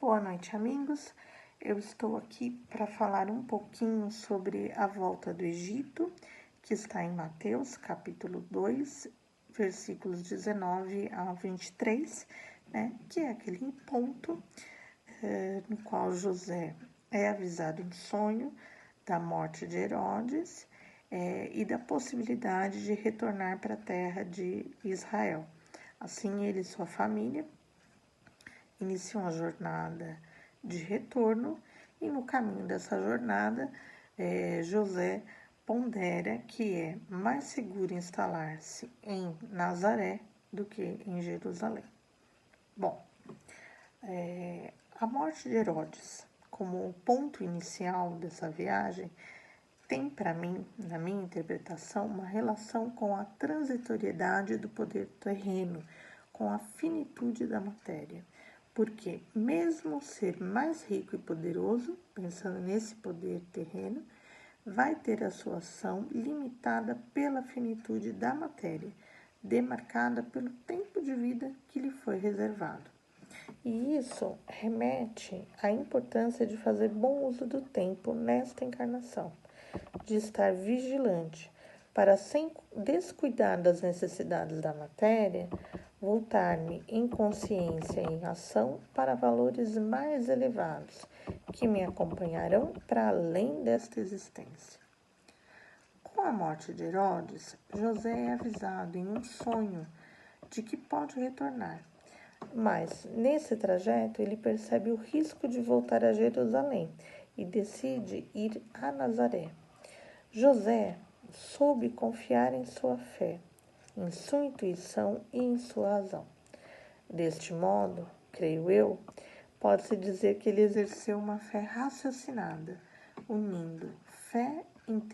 Boa noite, amigos. Eu estou aqui para falar um pouquinho sobre a volta do Egito, que está em Mateus, capítulo 2, versículos 19 a 23, que é aquele ponto no qual José é avisado em sonho da morte de Herodes e da possibilidade de retornar para a terra de Israel. Assim, ele e sua família iniciam a jornada de retorno e no caminho dessa jornada, José pondera que é mais seguro instalar-se em Nazaré do que em Jerusalém. Bom, a morte de Herodes, como ponto inicial dessa viagem, tem para mim, na minha interpretação, uma relação com a transitoriedade do poder terreno, com a finitude da matéria. Porque, mesmo ser mais rico e poderoso, pensando nesse poder terreno, vai ter a sua ação limitada pela finitude da matéria, demarcada pelo tempo de vida que lhe foi reservado. E isso remete à importância de fazer bom uso do tempo nesta encarnação, de estar vigilante, para sem descuidar das necessidades da matéria, voltar-me em consciência e em ação para valores mais elevados, que me acompanharão para além desta existência. Com a morte de Herodes, José é avisado em um sonho de que pode retornar, mas nesse trajeto ele percebe o risco de voltar a Jerusalém e decide ir a Nazaré. José soube confiar em sua fé, em sua intuição e em sua razão. Deste modo, creio eu, pode-se dizer que ele exerceu uma fé raciocinada, unindo fé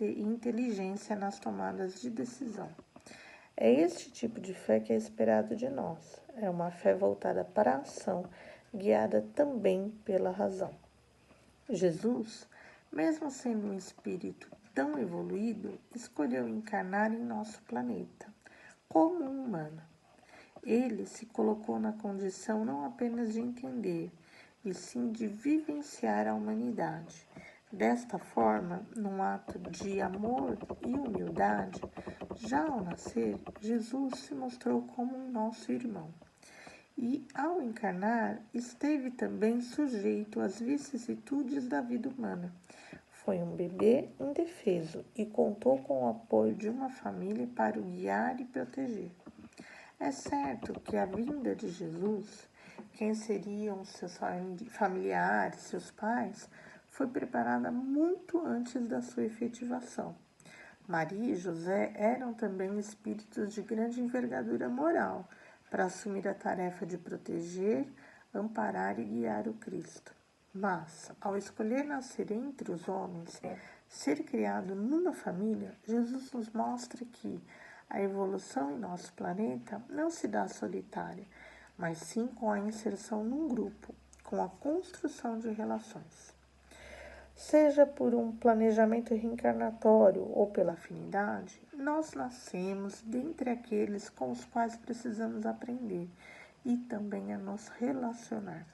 e inteligência nas tomadas de decisão. É este tipo de fé que é esperado de nós. É uma fé voltada para a ação, guiada também pela razão. Jesus, mesmo sendo um espírito tão evoluído, escolheu encarnar em nosso planeta, como um humano. Ele se colocou na condição não apenas de entender, e sim de vivenciar a humanidade. Desta forma, num ato de amor e humildade, já ao nascer, Jesus se mostrou como um nosso irmão. E, ao encarnar, esteve também sujeito às vicissitudes da vida humana. Foi um bebê indefeso e contou com o apoio de uma família para o guiar e proteger. É certo que a vinda de Jesus, quem seriam seus familiares, seus pais, foi preparada muito antes da sua efetivação. Maria e José eram também espíritos de grande envergadura moral para assumir a tarefa de proteger, amparar e guiar o Cristo. Mas, ao escolher nascer entre os homens, ser criado numa família, Jesus nos mostra que a evolução em nosso planeta não se dá solitária, mas sim com a inserção num grupo, com a construção de relações. Seja por um planejamento reencarnatório ou pela afinidade, nós nascemos dentre aqueles com os quais precisamos aprender e também a nos relacionar.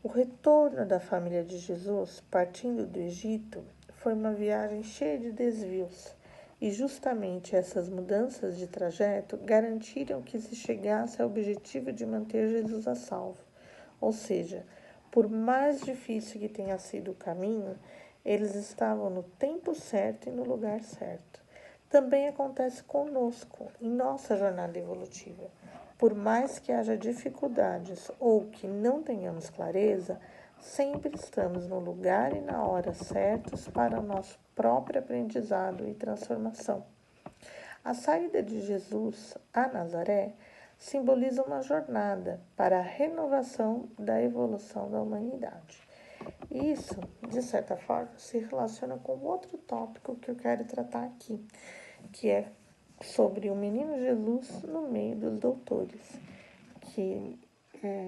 O retorno da família de Jesus, partindo do Egito, foi uma viagem cheia de desvios, e justamente essas mudanças de trajeto garantiram que se chegasse ao objetivo de manter Jesus a salvo, ou seja, por mais difícil que tenha sido o caminho, eles estavam no tempo certo e no lugar certo. Também acontece conosco, em nossa jornada evolutiva. Por mais que haja dificuldades ou que não tenhamos clareza, sempre estamos no lugar e na hora certos para o nosso próprio aprendizado e transformação. A saída de Jesus a Nazaré simboliza uma jornada para a renovação da evolução da humanidade. Isso, de certa forma, se relaciona com outro tópico que eu quero tratar aqui, que é sobre o menino Jesus no meio dos doutores, que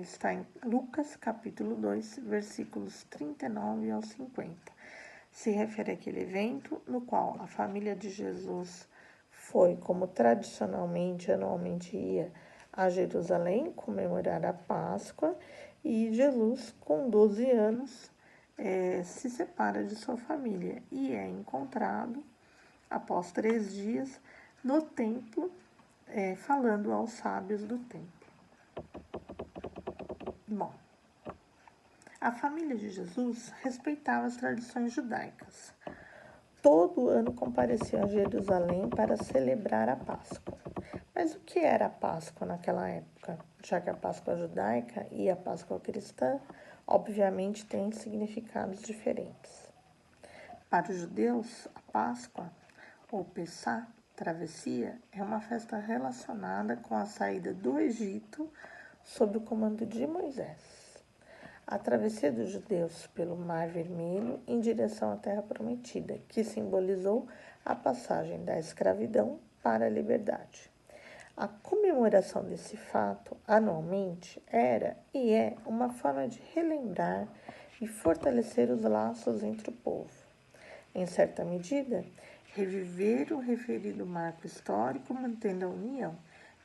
está em Lucas, capítulo 2, versículos 39 ao 50. Se refere àquele evento no qual a família de Jesus foi, como tradicionalmente, anualmente ia, a Jerusalém comemorar a Páscoa e Jesus, com 12 anos, se separa de sua família e é encontrado, após 3 dias, no templo, falando aos sábios do templo. Bom, a família de Jesus respeitava as tradições judaicas. Todo ano comparecia a Jerusalém para celebrar a Páscoa. Mas o que era a Páscoa naquela época? Já que a Páscoa judaica e a Páscoa cristã, obviamente, têm significados diferentes. Para os judeus, a Páscoa, ou Pessá, travessia, é uma festa relacionada com a saída do Egito sob o comando de Moisés. A travessia dos judeus pelo Mar Vermelho em direção à Terra Prometida, que simbolizou a passagem da escravidão para a liberdade. A comemoração desse fato, anualmente, era e é uma forma de relembrar e fortalecer os laços entre o povo. Em certa medida, reviver o referido marco histórico, mantendo a união,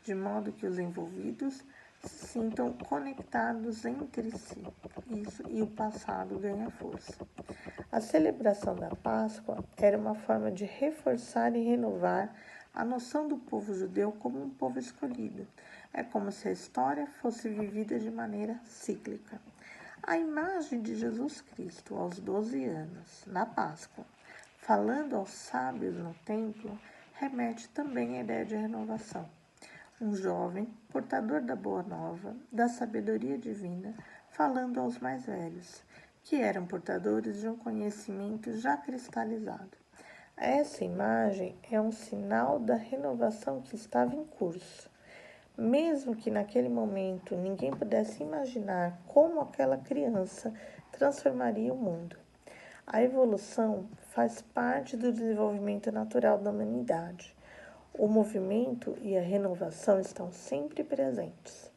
de modo que os envolvidos se sintam conectados entre si. Isso, e o passado ganha força. A celebração da Páscoa era uma forma de reforçar e renovar a noção do povo judeu como um povo escolhido. É como se a história fosse vivida de maneira cíclica. A imagem de Jesus Cristo aos 12 anos, na Páscoa, falando aos sábios no templo, remete também à ideia de renovação. Um jovem, portador da boa nova, da sabedoria divina, falando aos mais velhos, que eram portadores de um conhecimento já cristalizado. Essa imagem é um sinal da renovação que estava em curso. Mesmo que naquele momento ninguém pudesse imaginar como aquela criança transformaria o mundo. A evolução faz parte do desenvolvimento natural da humanidade. O movimento e a renovação estão sempre presentes.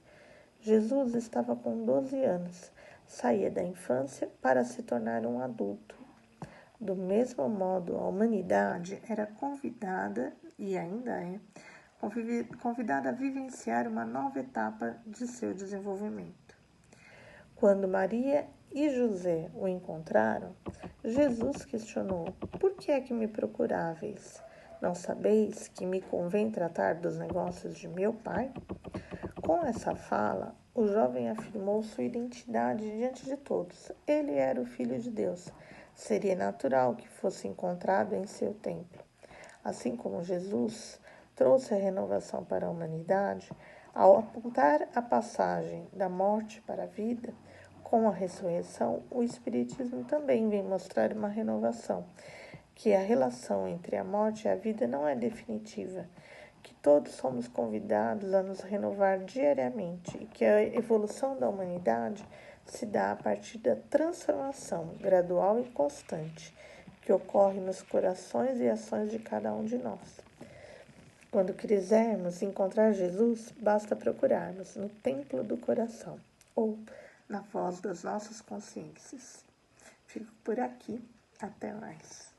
Jesus estava com 12 anos, saía da infância para se tornar um adulto. Do mesmo modo, a humanidade era convidada, e ainda é, convidada a vivenciar uma nova etapa de seu desenvolvimento. Quando Maria e José o encontraram, Jesus questionou: "Por que é que me procuráveis? Não sabeis que me convém tratar dos negócios de meu pai?" Com essa fala, o jovem afirmou sua identidade diante de todos. Ele era o Filho de Deus. Seria natural que fosse encontrado em seu templo. Assim como Jesus trouxe a renovação para a humanidade, ao apontar a passagem da morte para a vida, com a ressurreição, o Espiritismo também vem mostrar uma renovação, que a relação entre a morte e a vida não é definitiva, que todos somos convidados a nos renovar diariamente e que a evolução da humanidade se dá a partir da transformação gradual e constante que ocorre nos corações e ações de cada um de nós. Quando quisermos encontrar Jesus, basta procurarmos no templo do coração ou na voz das nossas consciências. Fico por aqui. Até mais.